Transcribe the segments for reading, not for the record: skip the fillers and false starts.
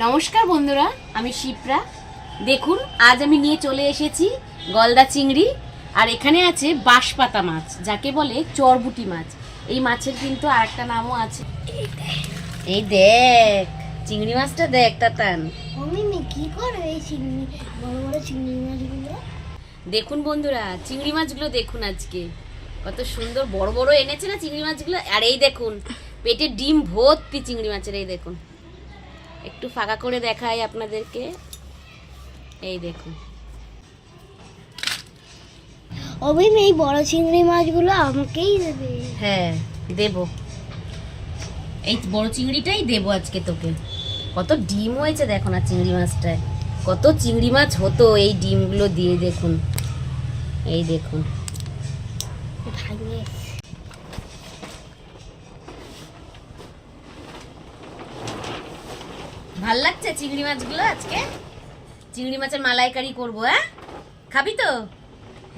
নমস্কার বন্ধুরা, আমি শিপ্রা। দেখুন আজ আমি নিয়ে চলে এসেছি গলদা চিংড়ি, আর এখানে আছে বাঁশপাতা মাছ, যাকে বলে চরবুটি মাছ। এই মাছের কিন্তু আরেকটা নামও আছে। এই দেখ চিংড়ি মাছটা, দেখ তাতান। কি করে এই চিংড়ি, বড় বড় চিংড়ি মাছগুলো দেখুন বন্ধুরা, চিংড়ি মাছগুলো দেখুন আজকে কত সুন্দর বড় বড় এনেছে না চিংড়ি মাছগুলো। আর এই দেখুন পেটে ডিম ভর্তি চিংড়ি মাছের। এই দেখুন, একটু ফাঁকা করে দেখাই আপনাদেরকে। এই দেখুন, অভিম এই বড় চিংড়ি মাছগুলো আমাকেই দেবে। হ্যাঁ দেব, এই বড় চিংড়িটাই দেবো আজকে তোকে। কত ডিম হয়েছে দেখো না চিংড়ি মাছটায়, কত চিংড়ি মাছ হতো এই ডিমগুলো দিয়ে। দেখুন, এই দেখুন, ভাল লাগছে চিংড়ি মাছগুলো। আজকে চিংড়ি মাছের মালাইকারি করবো। হ্যাঁ, খাবি তো?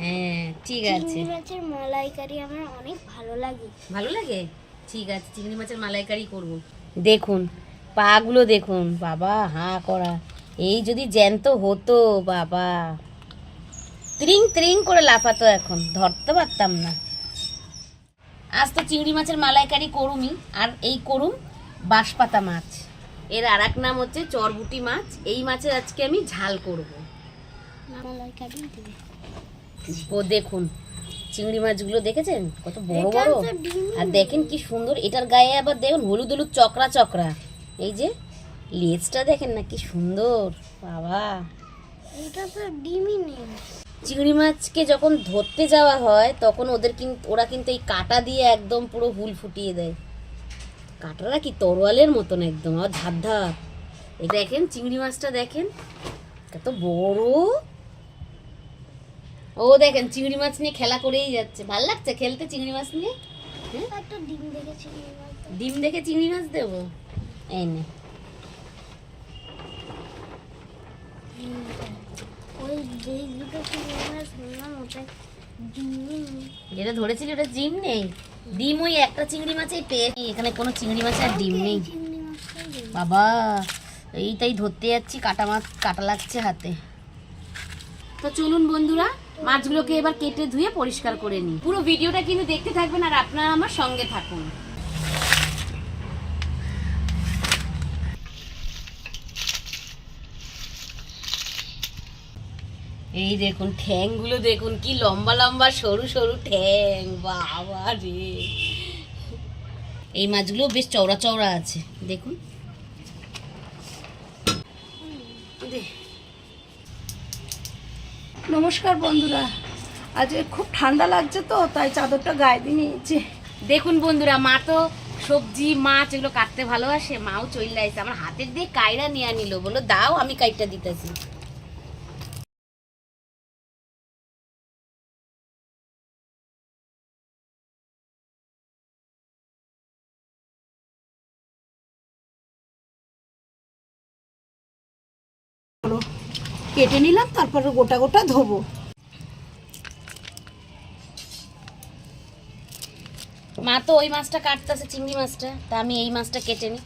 হ্যাঁ ঠিক আছে। চিংড়ি মাছের মালাইকারি আমার অনেক ভালো লাগে। ভালো লাগে? ঠিক আছে, চিংড়ি মাছের মালাইকারি করব। দেখুন পাগুলো দেখুন, বাবা হাঁ করা। এই যদি জ্যান্ত হতো বাবা, ত্রিং ত্রিং করে লাফাতো, এখন ধরতে পারতাম না। আজ তো চিংড়ি মাছের মালাইকারি করুমই, আর এই করুম বাঁশপাতা মাছ। এর আর এক নাম হচ্ছে চরবুটি মাছ। এই মাছের আজকে আমি ঝাল করব। মালাইকারি দেবে। ও দেখুন চিংড়ি মাছগুলো দেখেছেন কত বড় বড়, আর দেখেন কি সুন্দর। এটার গায়ে আবার দেখুন হলুদ হলুদ চকরা চকরা। এই যে লেজটা দেখেন না কি সুন্দর, বাবা। এটা তো ডিমই নেই। চিংড়ি মাছকে যখন ধরতে যাওয়া হয় তখন ওরা কিন্তু এই কাঁটা দিয়ে একদম পুরো হুল ফুটিয়ে দেয়। কাঁটারা কি তরোয়ালের মতন একদম, আর ধার ধার। এই দেখেন চিংড়ি মাছটা দেখেন কত বড়। ও দেখেন চিংড়ি মাছ নিয়ে খেলা করেই যাচ্ছে। ভাল লাগছে খেলতে চিংড়ি মাছ নিয়ে। একটা ডিম দেখে চিংড়ি মাছ, ডিম দেখে চিংড়ি মাছ দেবো। এই নে, ওই যে দুটো চিংড়ি মাছ ধরলাম ওটা ডিমই নেই। যেটা ধরেছিলি ওটা ডিম নেই। ডিম ওই একটা চিংড়ি মাছেই পেয়েছি, এখানে কোনো চিংড়ি মাছ আর ডিম নেই। চিংড়ি মাছটাই দেবে। বাবা এইটাই ধরতে যাচ্ছি, কাটা মাছ কাটা লাগছে হাতে। তো চলুন বন্ধুরা, মাছগুলোকে এবার কেটে ধুয়ে পরিষ্কার করে নিই। পুরো ভিডিওটা কিন্তু দেখতে থাকবেন, আর আপনারা আমার সঙ্গে থাকুন। এই দেখুন ঠ্যাংগুলো দেখুন, কি লম্বা লম্বা সরু সরু ঠ্যাং, বাবা রে। এই মাছগুলো বেশ চওড়া চওড়া আছে, দেখুন। নমস্কার বন্ধুরা, আজ খুব ঠান্ডা লাগছে তো তাই চাদরটা গায়ে দিয়ে নিয়েছি। দেখুন বন্ধুরা, মা তো সবজি মাছ এগুলো কাটতে ভালোবাসে। মাও চলে আসছে, আমার হাতের দিয়ে কাইরা নিয়ে নিল, বললো দাও আমি কাইটটা দিতেছি। কেটে নিলাম, তারপরে গোটা গোটা ধোবো। মা তো ওই মাছটা কাটতেছে, চিংড়ি মাছটা, তা আমি এই মাছটা কেটে নিই।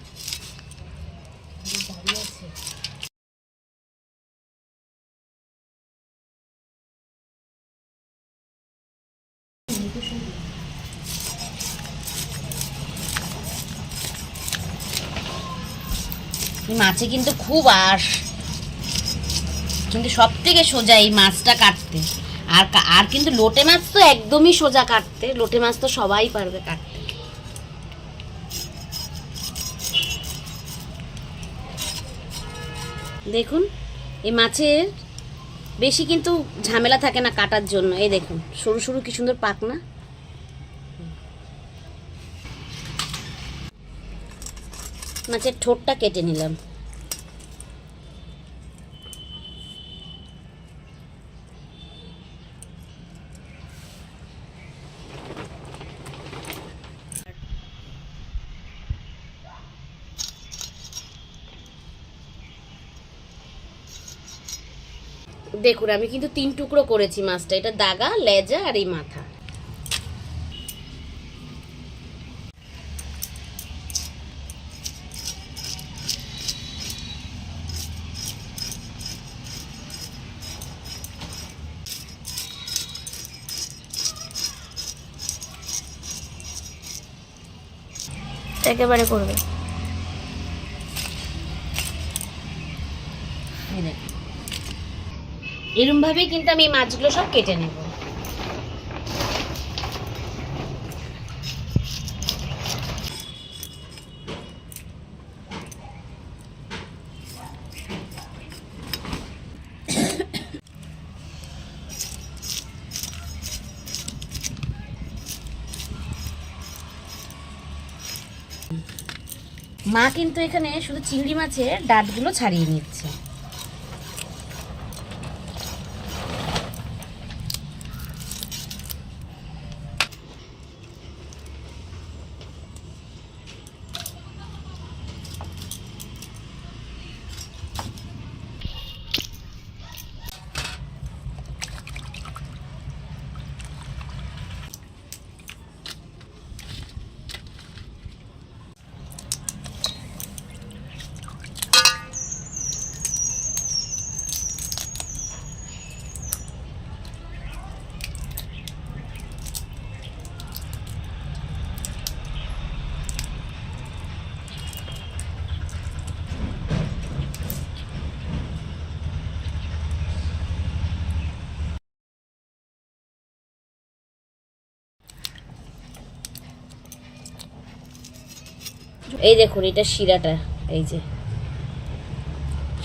মাছে কিন্তু খুব আঁশ, কিন্তু সব থেকে সোজা এই মাছটা কাটতে। আর কিন্তু লোটে মাছ তো একদমই সোজা কাটতে, লোটে মাছ তো সবাই পারবে কাটতে। দেখুন এই মাছের বেশি কিন্তু ঝামেলা থাকে না কাটার জন্য। এই দেখুন সরু সরু কি সুন্দর পাকনা। মাছের ঠোঁটটা কেটে নিলাম। দেখুন আমি কিন্তু 3 টুকরো করেছি মাছটা, এটা দাগা, লেজা আর এই মাথা। একেবারে করবে। এরম ভাবেই কিন্তু আমি এই মাছগুলো সব কেটে নেব। মা কিন্তু এখানে শুধু চিংড়ি মাছের ডাঁটগুলো ছাড়িয়ে নিচ্ছে। এই দেখুন, এটা শিরাটা। এই যে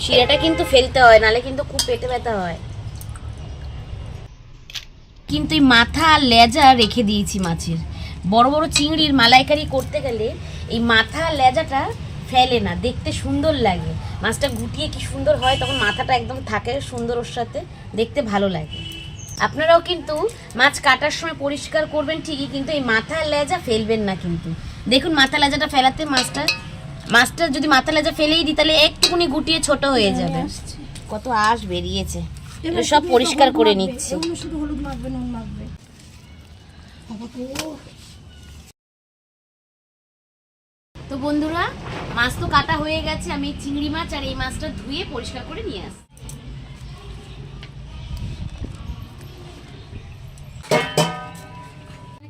শিরাটা কিন্তু ফেলতে হয়, নালে কিন্তু খুব পেটে ব্যথা হয়। কিন্তু এই মাথা আর লেজা রেখে দিয়েছি মাছের। বড় বড় চিংড়ির মালাইকারি করতে গেলে এই মাথা আর লেজাটা ফেলে না, দেখতে সুন্দর লাগে। মাছটা গুটিয়ে কি সুন্দর হয়, তখন মাথাটা একদম থাকে সুন্দর, ওর সাথে দেখতে ভালো লাগে। আপনারাও কিন্তু মাছ কাটার সময় পরিষ্কার করবেন ঠিকই, কিন্তু এই মাথা আর লেজা ফেলবেন না। কিন্তু দেখুন, মাথা লেজাটা ফেলাতে মাছটা যদি মাথা লেজা ফেলেই দিই, তাহলে একটুকুনি গুটিয়ে ছোট হয়ে যাবে। কত আঁশ বেরিয়েছে, সব পরিষ্কার করে নিচ্ছে। শুধু হলুদ মাখবে, নুন মাখবে। তো বন্ধুরা, মাছ তো কাটা হয়ে গেছে। আমি চিংড়ি মাছ আর এই মাছটা ধুয়ে পরিষ্কার করে নিয়ে আসি।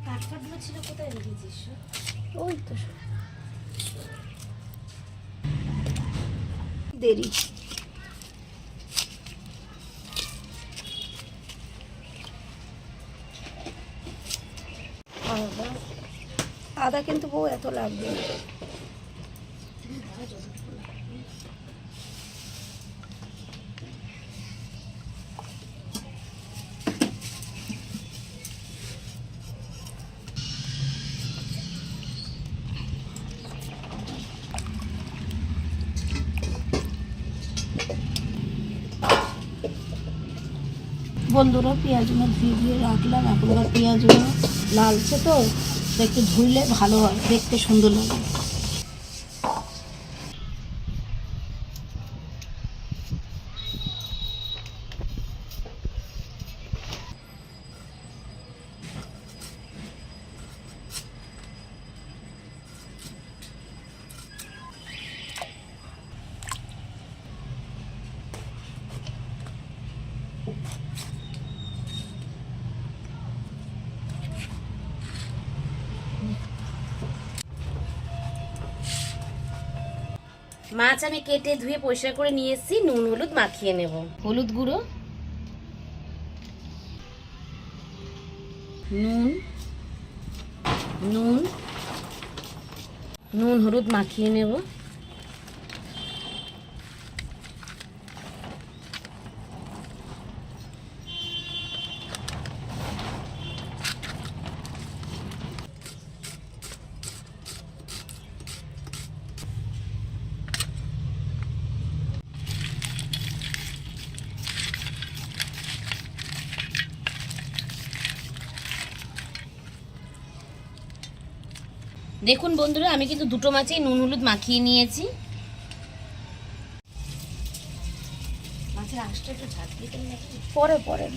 কাঠগুলো ছিল কোথায় রেখেছিস? ওই তো দেরি। আদা কিন্তু বউ এত লাগবে। বন্ধুরা, পেঁয়াজগুলো ধুয়ে রাখলাম। এখন আবার পেঁয়াজগুলো লালচে তো একটু ধুইলে ভালো হয়, দেখতে সুন্দর লাগে। মাছ আমি কেটে ধুয়ে পরিষ্কার করে নিয়ে এসেছি। নুন হলুদ মাখিয়ে নেব। হলুদ গুঁড়ো, নুন নুন নুন হলুদ মাখিয়ে নেব। দেখুন বন্ধুরা, আমি কিন্তু দুটো মাছেই নুন হলুদ মাখিয়ে নিয়েছি। মাছের আঁশটা একটু ঝাঁক দিতে নাকি পরে পরে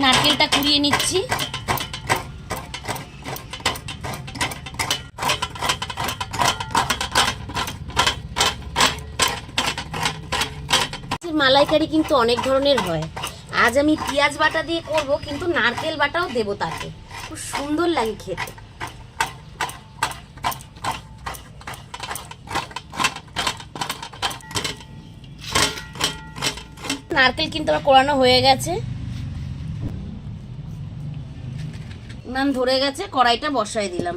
নারকেলটা কুড়িয়ে নিচ্ছি। মালাইকারি কিন্তু অনেক ধরনের হয়। আজ আমি পেঁয়াজ বাটা দিয়ে করব, কিন্তু নারকেল বাটাও দেবো তাতে, খুব সুন্দর লাগে খেতে। নারকেল কিন্তু আমার কোরানো হয়ে গেছে, উনান ধরে গেছে, কড়াইটা বসাই দিলাম।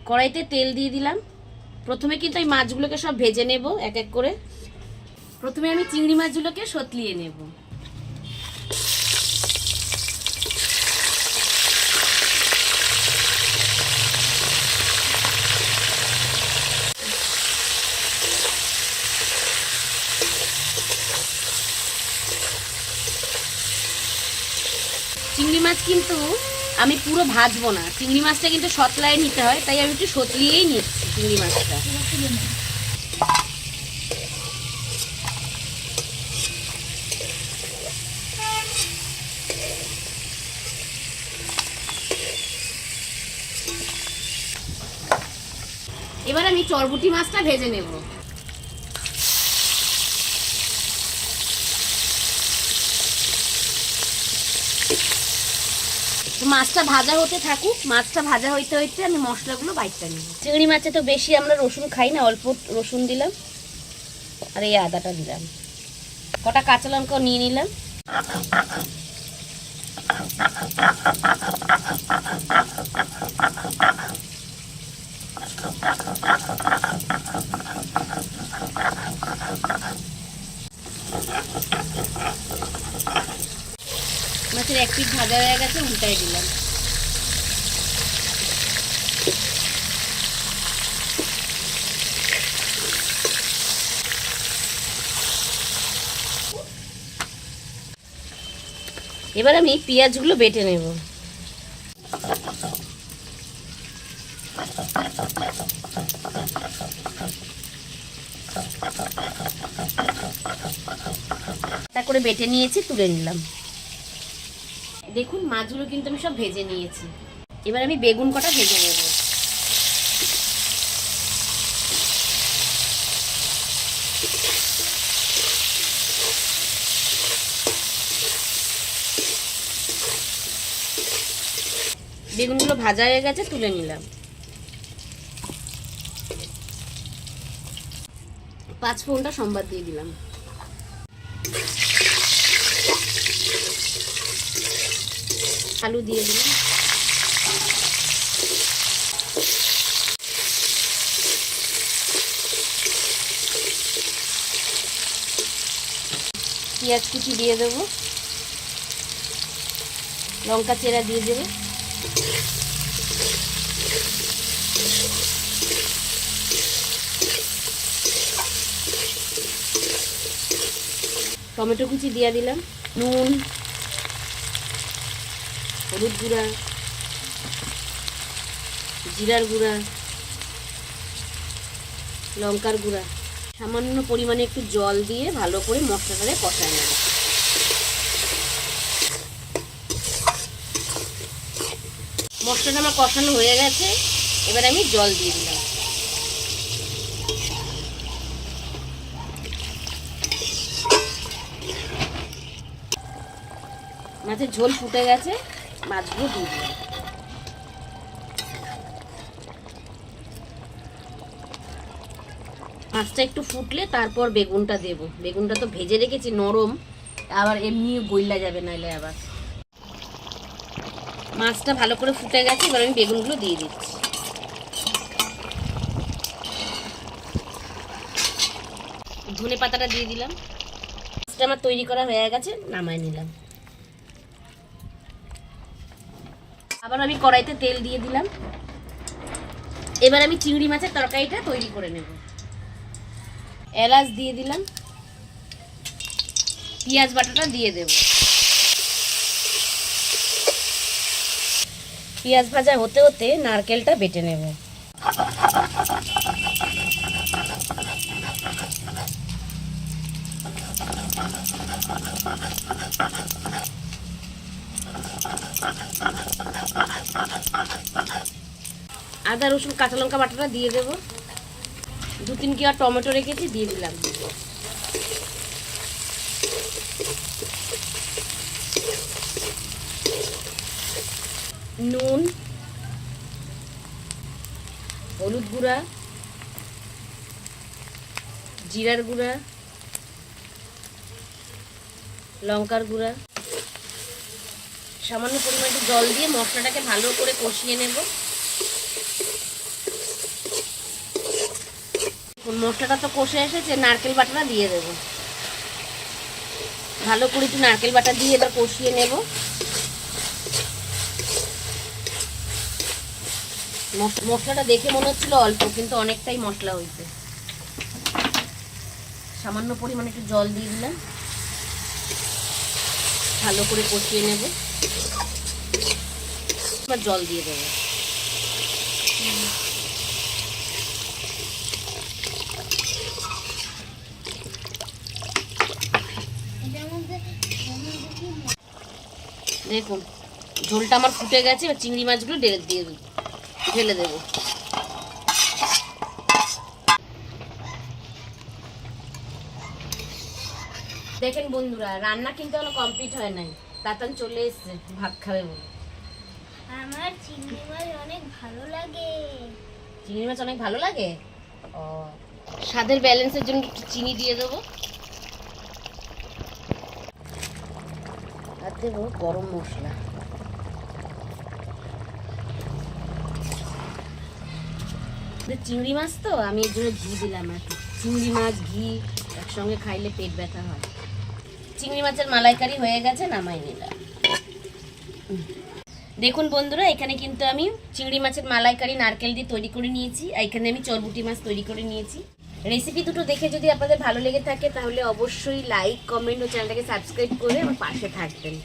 কড়াইতে তেল দিয়ে দিলাম। প্রথমে কিন্তু এই মাছগুলোকে সব ভেজে নেব এক এক করে। প্রথমে আমি চিংড়ি মাছগুলোকে সতলিয়ে নেব। চিংড়ি মাছ কিন্তু আমি পুরো ভাজবো না, চিংড়ি মাছটা কিন্তু সতলায় নিতে হয়, তাই আমি একটু সতলিয়েই নিচ্ছি চিংড়ি মাছটা। এবার আমি চরবটি মাছটা ভেজে নেব। মাছটা ভাজা হতে থাকুক, মাছটা ভাজা হইতে হইতে আমি মশলাগুলো বাইটটা নিব। চিংড়ি মাছে তো বেশি আমরা রসুন খাই না, অল্প রসুন দিলাম আর এই আদাটা দিলাম, কটা কাঁচা লঙ্কাও নিয়ে নিলাম। মাছের এক পিঠ ভাজা হয়ে গেছে, উল্টাই দিলাম। এবার আমি পেঁয়াজগুলো বেটে নেব। করে বেটে নিয়েছি, তুলে নিলাম। দেখুন মাছগুলো কিন্তু আমি সব ভেজে নিয়েছি। এবার আমি বেগুন কটা ভেজে নেব। বেগুনগুলো ভাজা হয়ে গেছে, তুলে নিলাম। 5 ফোড়নটা সম্বাদ দিয়ে দিলাম। আলু দিয়ে দিলাম। পেঁয়াজ কুচি দিয়ে দেবো, লঙ্কা চেরা দিয়ে দেবো, টমেটো কুচি দিয়ে দিলাম, নুন, হলুদ গুঁড়া, জিরার গুঁড়া, লঙ্কার গুঁড়া, সামান্য পরিমাণে একটু জল দিয়ে ভালো করে মশলাটাকে কষায় নেব। মশলাটা আমার কষানো হয়ে গেছে, এবার আমি জল দিয়ে দিলাম। মাছের ঝোল ফুটে গেছে, মাছগুলো দিয়ে দিলাম। মাছটা একটু ফুটলে তারপর বেগুনটা দেব। বেগুনটা তো ভেজে রেখেছি, নরম, আবার এমনি গইলা যাবে নাইলে আবার। মাছটা ভালো করে ফুটে গেছে, এবার আমি বেগুনগুলো দিয়ে দিচ্ছি। ধনে পাতাটা দিয়ে দিলাম। মাছটা আমার তৈরি করা হয়ে গেছে, নামাই নিলাম। আবার আমি কড়াইতে তেল দিয়ে দিলাম। এবার আমি চিংড়ি মাছের তরকারিটা তৈরি করে নেব। এলাচ দিয়ে দিলাম, পেঁয়াজ বাটাটা দিয়ে দেব। পেঁয়াজ ভাজা হতে হতে নারকেলটা বেটে নেব। আদা রসুন কাঁচা লঙ্কা বাটাটা দিয়ে দেব। 2-3 কোয়া টমেটো রেখেছি, দিয়ে দিলাম। নুন, হলুদ গুঁড়া, জিরার গুঁড়া, লঙ্কার গুঁড়া, সামান্য পরিমাণে একটু জল দিয়ে মশলাটাকে ভালো করে কষিয়ে নেব। মশলাটা তো কষে এসেছে, নারকেল বাটাটা দিয়ে দেবো। ভালো করে একটু নারকেল বাটা দিয়ে এবার কষিয়ে নেব। মশলাটা দেখে মনে হচ্ছিল অল্প, কিন্তু অনেকটাই মশলা হয়েছে। সামান্য পরিমাণে একটু জল দিয়ে দিলাম, ভালো করে কষিয়ে নেব। এবার জল দিয়ে দেবো। দেখুন ঝোলটা আমার ফুটে গেছে, এবার চিংড়ি মাছগুলো ঢেলে দেবো। দেখেন বন্ধুরা, রান্না কিন্তু এখনো কমপ্লিট হয় নাই, তাতান চলে এসছে ভাত খাবে বলে। আমার চিংড়ি মাছ অনেক ভালো লাগে। চিংড়ি মাছ অনেক ভালো লাগে? ও, স্বাদের ব্যালেন্সের জন্য একটু চিনি দিয়ে দেবো। আর দেবো গরম মশলা। চিংড়ি মাছ তো আমি এর জন্য ঘি দিলাম। আর চিংড়ি মাছ ঘি একসঙ্গে খাইলে পেট ব্যথা হয়। চিংড়ি মাছের মালাইকারি হয়ে গেছে, নামাই নিলাম। দেখুন বন্ধুরা, এখানে কিন্তু আমি চিংড়ি মাছের মালাইকারি নারকেল দিয়ে তৈরি করে নিয়েছি। আর এখানে আমি চরবুটি মাছ তৈরি করে নিয়েছি। রেসিপি দুটো দেখে যদি আপনাদের ভালো লেগে থাকে তাহলে অবশ্যই লাইক, কমেন্ট ও চ্যানেলটাকে সাবস্ক্রাইব করে আমার পাশে থাকবেন।